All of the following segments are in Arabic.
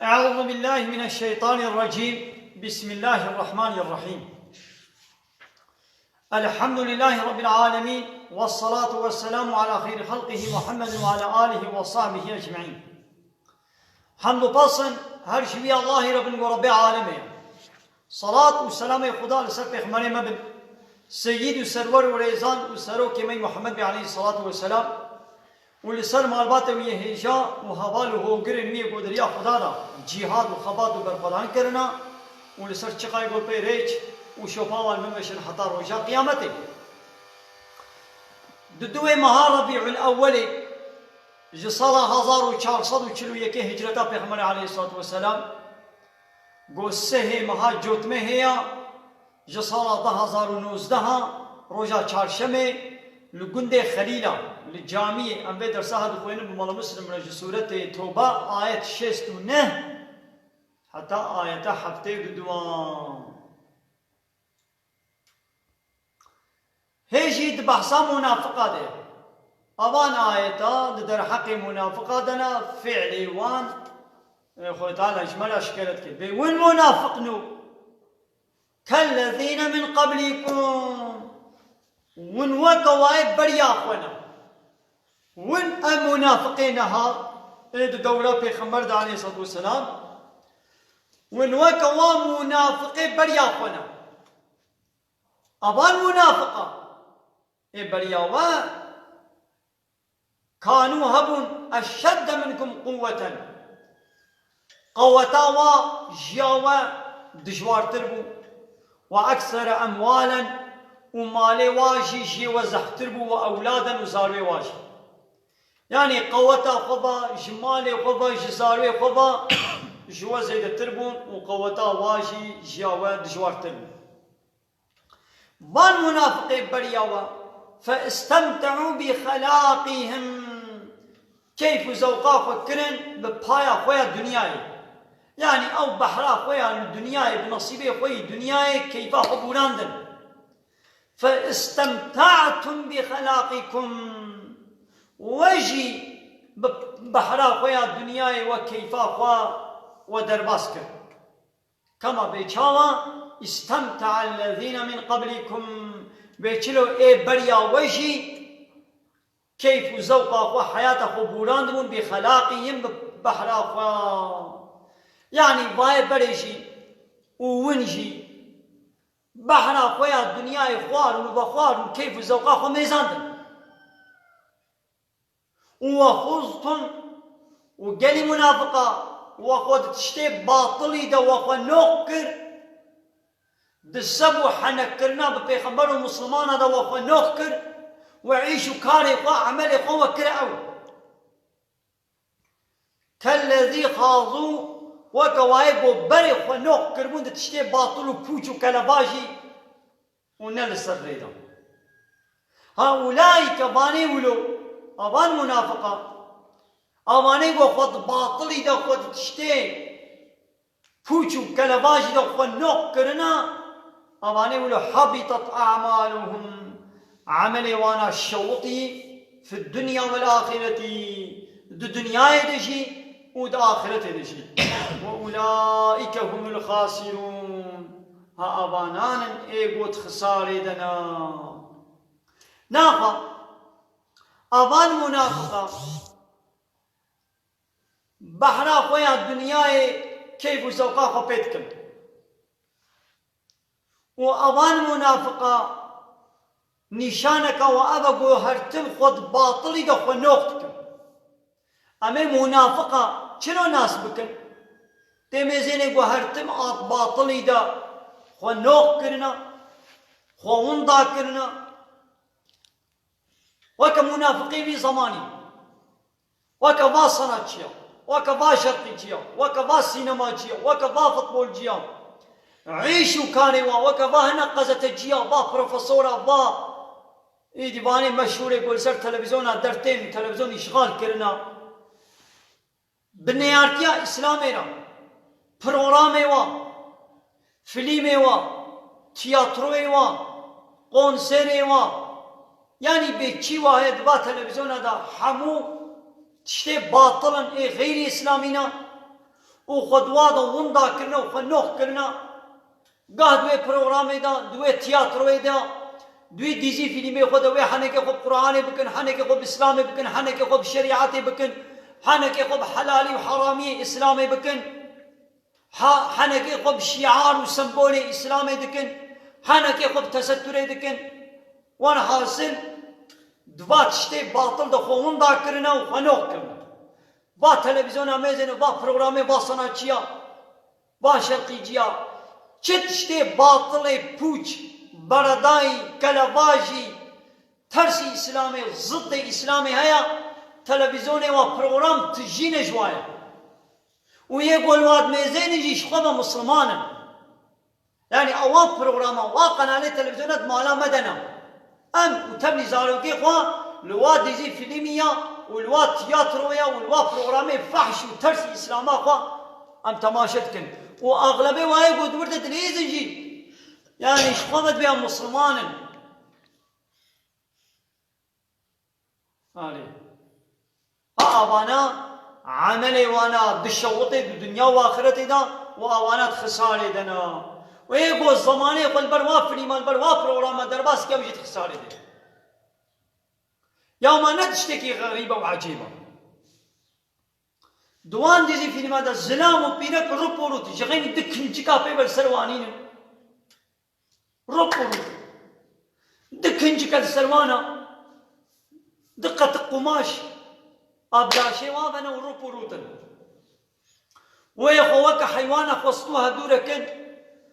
أعوذ بالله من الشيطان الرجيم. بسم الله الرحمن الرحيم. الحمد لله رب العالمين، والصلاة والسلام على خير خلقه محمد وعلى آله وصحبه أجمعين. حمد پاسن هر شوی الله رب العالمين. صلاة والسلام خدا لسر پیغمبر مبن سيد وسرور وريزان وسرو كمي محمد عليه الصلاة والسلام ولسر معلومات ويهجا وحوال وهوگر مي قدريا خدا را جهاد وخبات وبرقرار کرنا ولسر چقای گل پی ریچ وشوفا والممشن حتى رجا قيامته. ددوه مها ربيع الأول جصلا 1441 هجرتا پیغمبر عليه الصلاة والسلام گوسه مها جوتمه هيا جصلا 2019 رجا چارشمه لگند خلیلا لجامعه ام به درسها دخوین بمال مسلم رج سورة توبه آیت 69 حتى آیت هفته دوام هیچ بحثا منافقه ده اوان آیتا در حق منافقه دنا فعلی وان خوی تعالی اجمل اشکالت که به وین منافق نو كالذين من قبلكم ون وقواعد بريا خونا ون المنافقينها ايد دولة پیغمبر عليه الصلاة والسلام ون وقوا منافقين بريا خونا ابان منافقة اي بريا و كانوا هبون اشد منكم قوة قوتا و جاوا دجوار تربو واكثر اموالا ومالي واجي جي وزحتر بو وأولادا وزاروي واجي يعني قوتا خبا جمالي خبا جزاروي خبا جوا زيد تربون وقوتا واجي جياوا دجوار تربون بان منافقين برياوا فاستمتعوا بخلاقهم كيف زوقا فكرن ببايا خويا دنياي يعني او بحرا خويا الدنياي بنصيبي خويا دنياي كيف حبوراندن فاستمتعتم بخلاقكم وجي بحرا خويا الدنيا وكيفا خوا ودرباسك كما بيشاوا استمتع الذين من قبلكم بيشلو اي بريا وجي كيف زوقا خوا حياة خبوراندمون بخلاقهم بحرا خوا يعني باي بريجي وونجي بحرا خويا الدنيا خوار وبخوار كيف زوقا خو ميزاندن وخوزتن وقالي منافقة وخود تشتي باطلي دا وخو نوكر دسبو حنكرنا ببيخبرو مسلمان دا وخو نوكر وعيشو كاري خو عملي خو وكرأو كالذي خاضوا وكوايبو بري خو نوكر بون دا تشتي باطلو بوچو كالباجي ونلس الريدا هؤلاء كباني ولو أبان منافقة أباني خود باطلي دا خود تشتي بوچو كالباجي دا خو نوكرنا أباني ولو حبطت أعمالهم عملي وانا الشوطي في الدنيا والآخرة الدنيا يدشي والآخرة يدشي وأولئك هم الخاسرون ها أبانان إيقوت خساري دنا ناقا أبان منافقة بحرا خويا الدنيا كيف زوقا خبيتكم وأبان منافقة نشانك وأبقوا هرتم خود باطلي دا خو نوختكم أما منافقة چنو ناس بكن تمزيني قو هرتم آت باطلي دا خو نوخ کرنا خو وندا کرنا وكا منافقين في زماني وكا با صنعتشيا وكا با شرقيتشيا وكا با سينماتشيا وكا با فوتبولجيا عيشوا كانوا وكا با هنقزة جيا با بروفيسورا با ديواني مشهور يقول سر تلفزيون درتين تلفزيون اشغال کرنا بنيارتيا اسلامي را پروگرامي وا فيلمي وا تياتروي وا قونسري وا يعني بيتشي واحد با تلفزيون دا حمو تشتي باطلا غير اسلامينا وخدواد وندا كرنا وخنوخ كرنا قاه دوي بروغرامي دا دوي تياتروي دا دوي ديزي فيلمي خو دوي حنكي خو قرآني بكن حنكي خو بإسلامي بكن حنكي خو بشريعتي بكن حنكي خو بحلالي وحرامي إسلامي بكن حنكي خو بشعار وسمبولي إسلامي دكن حنكي خو بتستري دكن وانا حاصل دوات شتي باطل دا خو وندا كرنا وخنوخ كرنا با تلویزیون آمیزن با پروگرام با سناتچیا با شرقیجیا چتشته باطل پوچ بردای کلواجی ترسی اسلامی ضد اسلامی هیا تلویزیون و پروگرام تجین جوایا و یه گلواد میزنی جیش خوب مسلمانه یعنی اول پروگرام و قناه تلویزیونات مالا مدنا ام و تبلی زاروکی خواه لواد دیزی فیلمیا والواد تياترويا والواد بروغرامي فحش وترسي اسلاما خوا ام تماشتكن واغلبيه واي قد ورده تليزنجي يعني شخمت بها مسلمان هالي اوانا عملي وانا دشوطي بالدنيا واخرتي دا واوانات خساري دنا ويقول الزماني قل بروا فيلم البروا بروغرام درباس كيف جيت خساري دي يوم نتشتكي غريبة وعجيبة دوان ديزي فيلم هذا الزلام وبينك روبوروت جغين دكن جيكا بيبر سروانين روبوروت دكن جيكا السروانة دقة القماش أبداشي وابنا وروبوروت ويخوك حيوانا خصتوها دوركن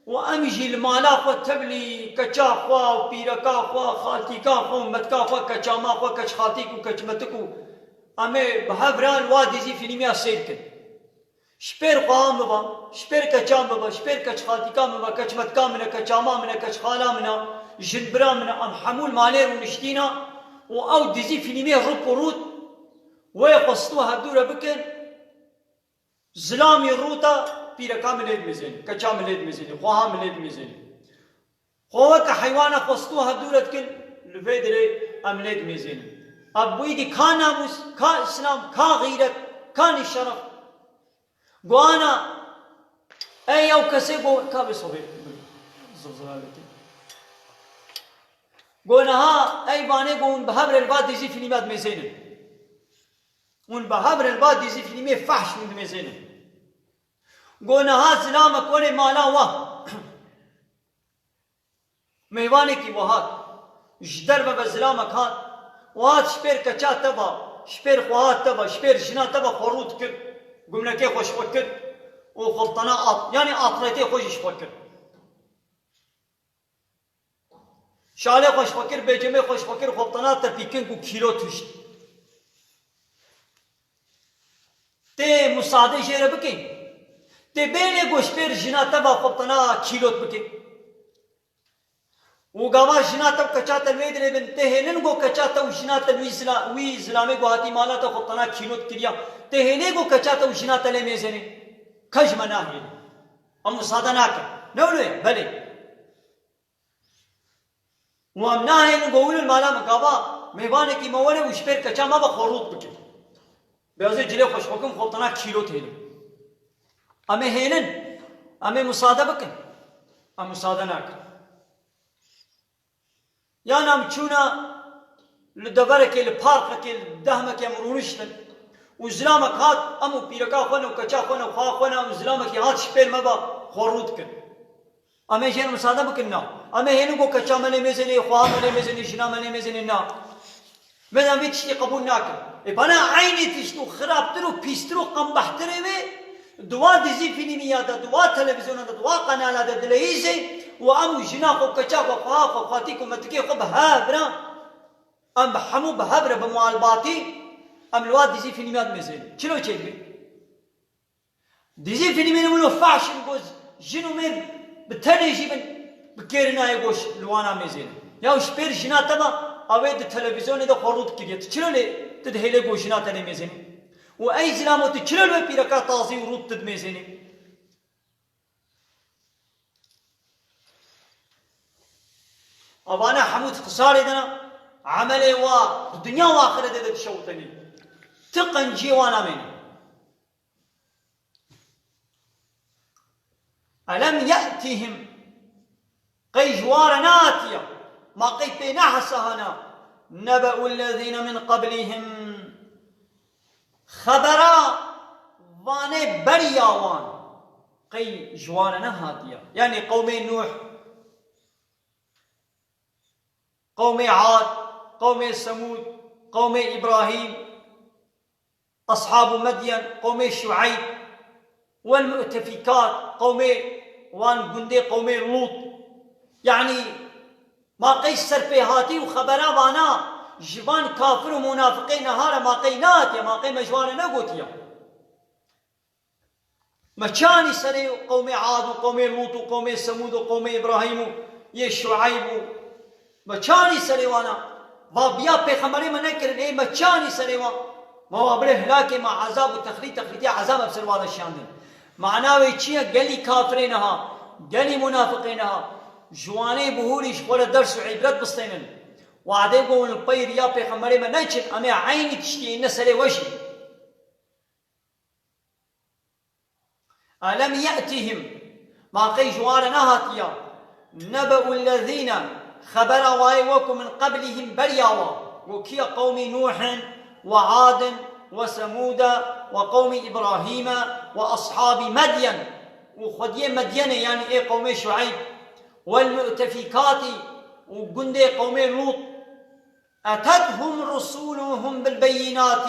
وامجي المالا خو تبلي كچا خو بيركا خو خالتيكا خو متكا خو كچاما خو كچ خالتيكو كچمتكو امي بهبران واديزي فيلميا سيركن شبير قام بابا شبير كچام بابا شبير كچ خالتيكا بابا كچمتكا من كچاما من كچ خالا من جنبرا من ام حمول مالير ونشتينا او ديزي فيلميا روبورود ويقصتوها دورة بكن زلامي الروتا بيركا مليد مزيني كچا مليد مزيني خوها مليد مزيني خوها كحيوانا خصتوها دورة كل لفيدري مليد مزيني أبويدي كان ناموس كان إسلام كان غيرت كان الشرف قوانا أي أو كسي قو كابي صبي زلزلالتي قوانا ها أي باني قون بهبر الباد ديزي فيلمات مزيني ون بهبر الباد ديزي فيلمي فحش من مزيني قلنا ها سلامك ولي مالا واه ميواني كي وهات جدر بابا سلامك هات وهات شبير كچا تبا شبير خوات تبا شبير جنا تبا خروط كر قمنا كي خوش فكر وخبطنا يعني اطريتي خوش فكر شالي خوش فكر بيجمي خوش فكر خبطنا تربيكن كو كيلو تشت تي مساعدة جيرا بكين تبيني گوشپیر جنا تبا خبطنا كيلوت بكي وقاما جنا تب كچاتا ويدري بن تهنن گو كچاتا وجناتا وي زلامي گو هاتي مالاتا خبطنا كيلوت كريا تهني گو كچاتا وجناتا لميزني كج مناهي ام مصادة ناكا نولوه بلي وام ناهي نقول المالا مقابا ميواني كي مواني وشپير كچا ما بخوروط بكي بيوزي جلي خوش حكم خبطنا كيلوت هيني أمي هينن أمي مصادة بكن أم مصادة ناكن يا نام چونا لدبرك البارك الدهمك يا مرونشتن وزلامك هات أمو بيركا خونا وكچا خونا وخا خونا وزلامك هات شبير مبا خورود كن أمي هين مصادة بكن نا أمي هين كو كچا مني مزني خوا مني مزني جنا مني مزني نا ماذا بيتشتي قبول ناكن إبانا عيني تشتو خرابترو بيسترو قنبحتري دوا ديزي فيلميا دا دوا تلفزيون دا دوا قناه دا دليزي وامو جناخو كچاكو خافو خاتيكو متكي خو بهابرا ام بحمو بهابرا بموالباتي ام الواد ديزي فيلميات مزين شنو تشيلي ديزي فيلمين ولو فاشن جوز جنو مير بتنجي بكيرنا يغوش لوانا مزين يا وشبير جنا تبا اويد التلفزيون دا خروط كريت شنو لي تدهيلي غوشنا تني مزين وأي زلامو تشلل بيركا تازي ورود تدميزيني أبانا حمود خساري دنا عملي الدنيا وآخرة دا تشوتني تقن جيوانا مني ألم يأتهم قي جوار ناتيا ما قي بينها سهنا نبأ الذين من قبلهم خبرا واني برياوان قي جوار نهاتيا يعني قوم نوح قوم عاد قوم ثمود قوم إبراهيم أصحاب مدين قوم شعيب والمؤتفكات قوم وان بندي قوم لوط يعني ما قي سربيهاتي وخبرا وانا جبان كافر ومنافقين نهارا ما قي ناتيا ما قي مجوانا نقوتيا ما كان سري قوم عاد وقوم لوط وقوم ثمود وقوم إبراهيم يشعيب ما كان سري وانا بابيا پیغمبر من نکرن ای مچانی سریوا ما بره هلاك ما عذاب وتخليتي عذاب ابسر وانا شاندن معناوي چیه گلی کافرین ها گلی منافقین ها جوانی بهوریش ولا درس عبرت بستینن وعده قول الطير يا پیغمبر من نکر اما عینی تشتی ان سری وشي الم ياتهم ما قي جوار نهاتيا نبأ الذين خبر وايوكم من قبلهم برياوا وكي قوم نوح وعاد وثمود وقوم إبراهيم وأصحاب مدين وخدي مدين يعني إيه قوم شعيب والمؤتفكات وجندي قوم لوط أتتهم رسولهم بالبينات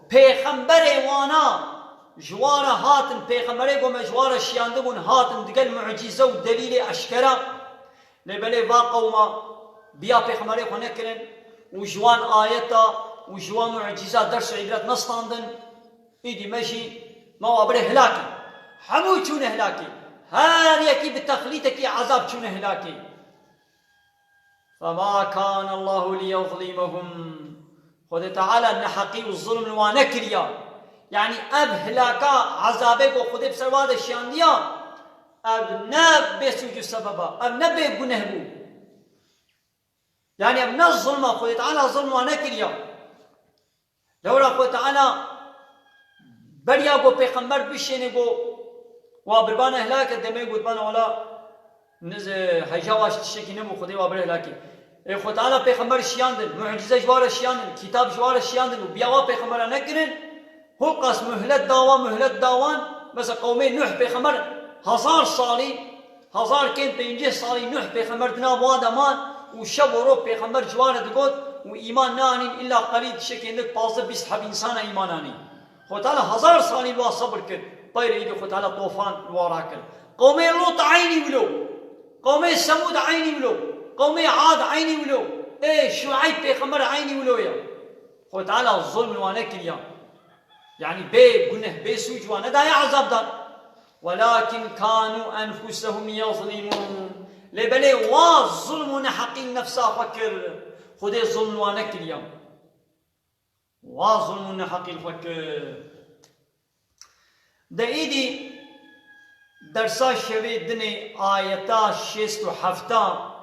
پیغمبر وانا جوار هاتن پیغمبر قوم جوار شياندبون هاتن دقل معجزة ودليل أشكرا لبلي باقوما بيا پیغمبر خو نکرن وجوان آياتا وجوان معجزات درس عبرت نستاندن ايدي ماشي ما وابره هلاكي حمو چون هلاكي هر يكي بتخليتك عذاب چون هلاكي فما كان الله ليظلمهم خود تعالى نحقي الظلم وانكريا يعني اب هلاكا عذابك وخود بسرواد الشيانديا اب نب بسوجو سببا اب نب گنه بو يعني اب نظلم خود تعالى ظلم وانكريا لولا خود تعالى بريا گو پیغمبر بشينه گو وابربان هلاك دمي گودبان ولا نز حجاواش تشكي نمو خدي وابر هلاكي خود تعالى پیغمبر شياندن معجزه جوار شياندن كتاب جوار شياندن وبياوا پیغمبر نكرن هو قاس مهلت داوان بس قومي نوح پیغمبر 1000 سالي 1000 كين 5 سالي نوح پیغمبر دنا وادمان وشب ورو پیغمبر جوار دگوت وإيمان نانين إلا قليل شكي عندك 15-20 حب إنسان إيمان نانين خود تعالى 1000 سالي لوا صبر كر طير إيدي خود تعالى طوفان لواراكل قومي لوط عيني ولو قومي ثمود عيني ولو قومي عاد عيني ولو إيه شعيب پیغمبر عيني ولو يا خود تعالى الظلم وانكل يا يعني بي گنه بي سوج وانا دا عذاب دار ولكن كانوا أنفسهم يظلمون لبلي والظلم نحقين نفسها فكر خذي الظلم وانكل يا وظلم نحقين فكر دا ايدي درسا شوي دني آياتا 67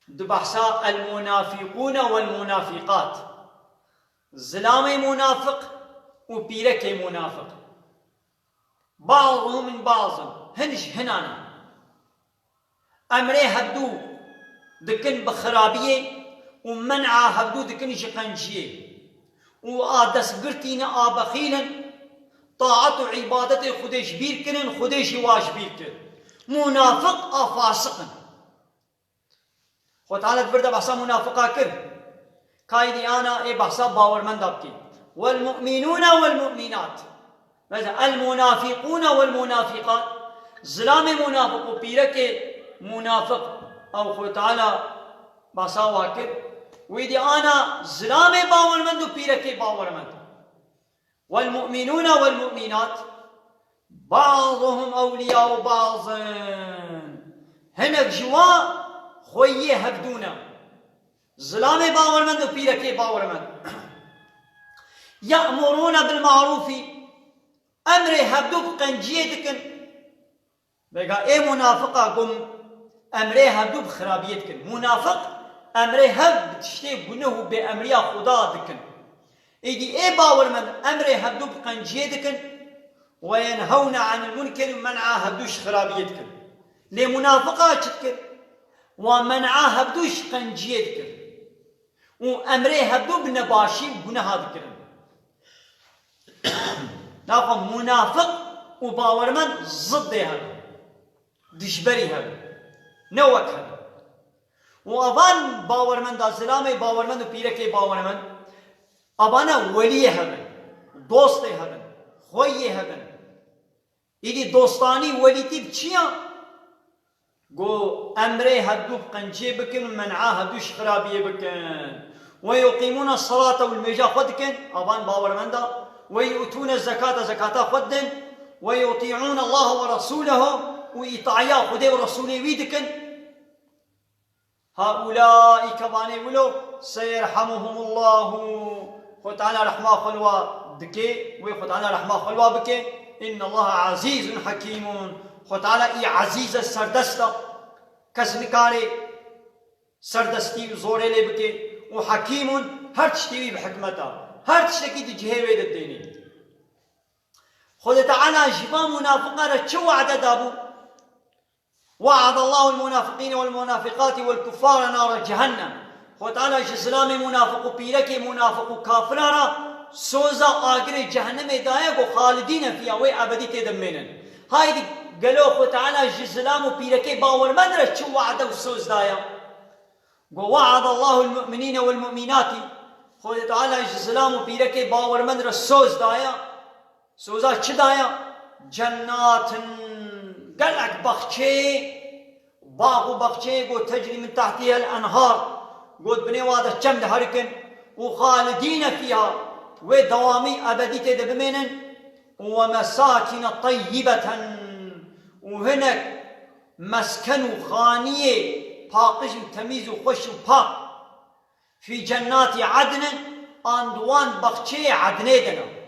دبحثا المنافقون والمنافقات زلام منافق وبيرك منافق بعضهم من بعض هنش هنانا أمري هبدو دكن بخرابية ومنع هبدو دكن شقنجية وآدس قرتين آبخيلا طاعة وعبادة خديش بير كنن خديش واش بير كن منافق أفاسقن خود تعالى برده بحثا منافقا كر كايدي أنا إيه بحثا باور من دابكي والمؤمنون والمؤمنات مثلا المنافقون والمنافقات ظلام منافق وبيرك منافق أو خود تعالى بحثا واكر ويدي أنا ظلام باور من وبيرك باور من والمؤمنون والمؤمنات بعضهم أولياء بعض هنك جوا خويه هبدونا ظلام باورمند و پیرکی باورمند يأمرون بالمعروف امر هبدو قنجيه دكن بقى ايه منافقه قم امر هبدو بخرابيه دكن منافق امر هب تشتي گنه بامريا خدا دكن ايدي ايه باورمند امر هبدو قنجيه دكن وينهون عن المنكر ومنعها بدوش خرابيتك لمنافقة تذكر ومنعها بدوش قنجيتك وأمريها بدو بنباشي بنها ذكر ناقم منافق وباورمن ضدها دشبريها نوكها وأبان باورمن دا سلامي باورمن وبيركي باورمن أبانا وليها دوستها خويها إذا دوستاني وليتي بچيا قو أمري هدو بقنجي بكن ومنعاه هدوش خرابية بكن ويقيمون الصلاة والميجا خدكن أبان باور من دا ويؤتون الزكاة زكاة خدن ويطيعون الله ورسوله وإطاعيا خدي ورسوله ويدكن هؤلاء كباني ولو سيرحمهم الله خدعنا رحمة خلوة دكي وخدعنا رحمة خلوة بكي إن الله عزيز حكيم خدعنا إي عزيز السردستا كسنكاري سردستي وزوري لي بكي وحكيم هرتشتي بحكمته هرتشتكي تجهيوي للديني خد تعالى جبا منافقة شو وعد دابو وعد الله المنافقين والمنافقات والكفار نار جهنم خد تعالى جسلامي منافق بيركي منافق كافرارا سوزا آقر جهنم دايق وخالدين فيها وابدي تدمينن هاي دي قالوا خد تعالى جسلام بيركي باور مدرة شو وعد وسوز دايق ووعد الله المؤمنين والمؤمنات خد تعالى جسلام بيركي باور مدرة سوز دايق سوزا چه دایا جنات قلق بخچه باغ و بخچه گو تجري من تحتها الانهار قد بني واضح چمد هركن وخالدين فيها ودوامي ابدي تدبمينن ومساكن طيبة وهناك مسكن خانية باقش تميز وخش وباق في جنات عدن اندوان بخچه عدنيدنا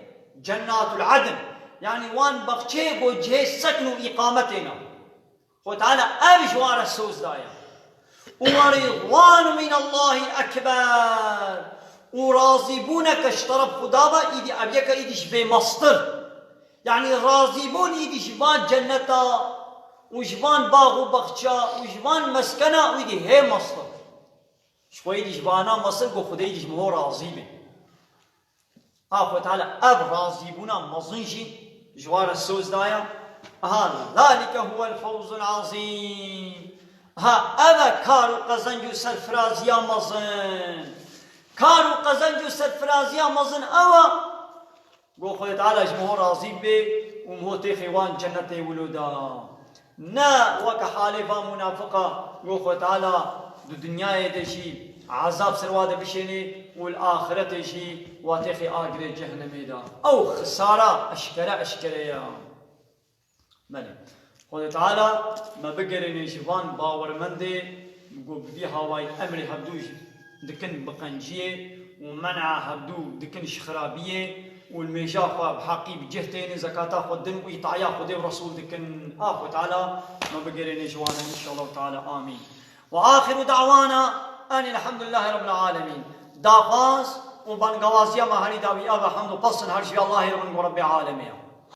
جنات العدن يعني وان بخشي وجه سكن إقامتنا وتعالى أبجوار السوز دايا ورضوان من الله أكبر وراضبونك اشترب خدابا إيدي أبيك إيدي شبه مصدر يعني راضبون إيدي شبان جنتا وشبان باغ وبخشا وشبان مسكنا وإيدي هي مصدر شوي إيدي شبانا مصدر وخده إيدي شبه راضبين آخو تعالى أب راضيبونا مظنجي جوار السوز دايا ذلك هو الفوز العظيم أبا كارو قزنجو سرفرازيا مظن كارو قزنجو سرفرازيا مظن أوا قو خو تعالى جمهور راضيب بي ومهو تيخيوان جنة ولودا نا وكحالفا منافقة قو خو تعالى دو دنيا دشي عذاب سرواد بشيني والآخرة شي واتخي آقر جهنم دا أو خسارة أشكرة يا مالي خود تعالى ما بقرني شفان باور مندي بقو بدي هواي أمري هبدوش دكن بقنجية ومنع هبدو دكن شخرابية والميجاقة بحقي بجهتين زكاة خدن وإطاعيا خدي ورسول دكن آخو تعالى ما بقرني شوانا إن شاء الله تعالى آمين وآخر دعوانا أن الحمد لله رب العالمين داقاس وبنقوازيا ما هني داوي أبا حمد وبصن هرشي الله رب العالمين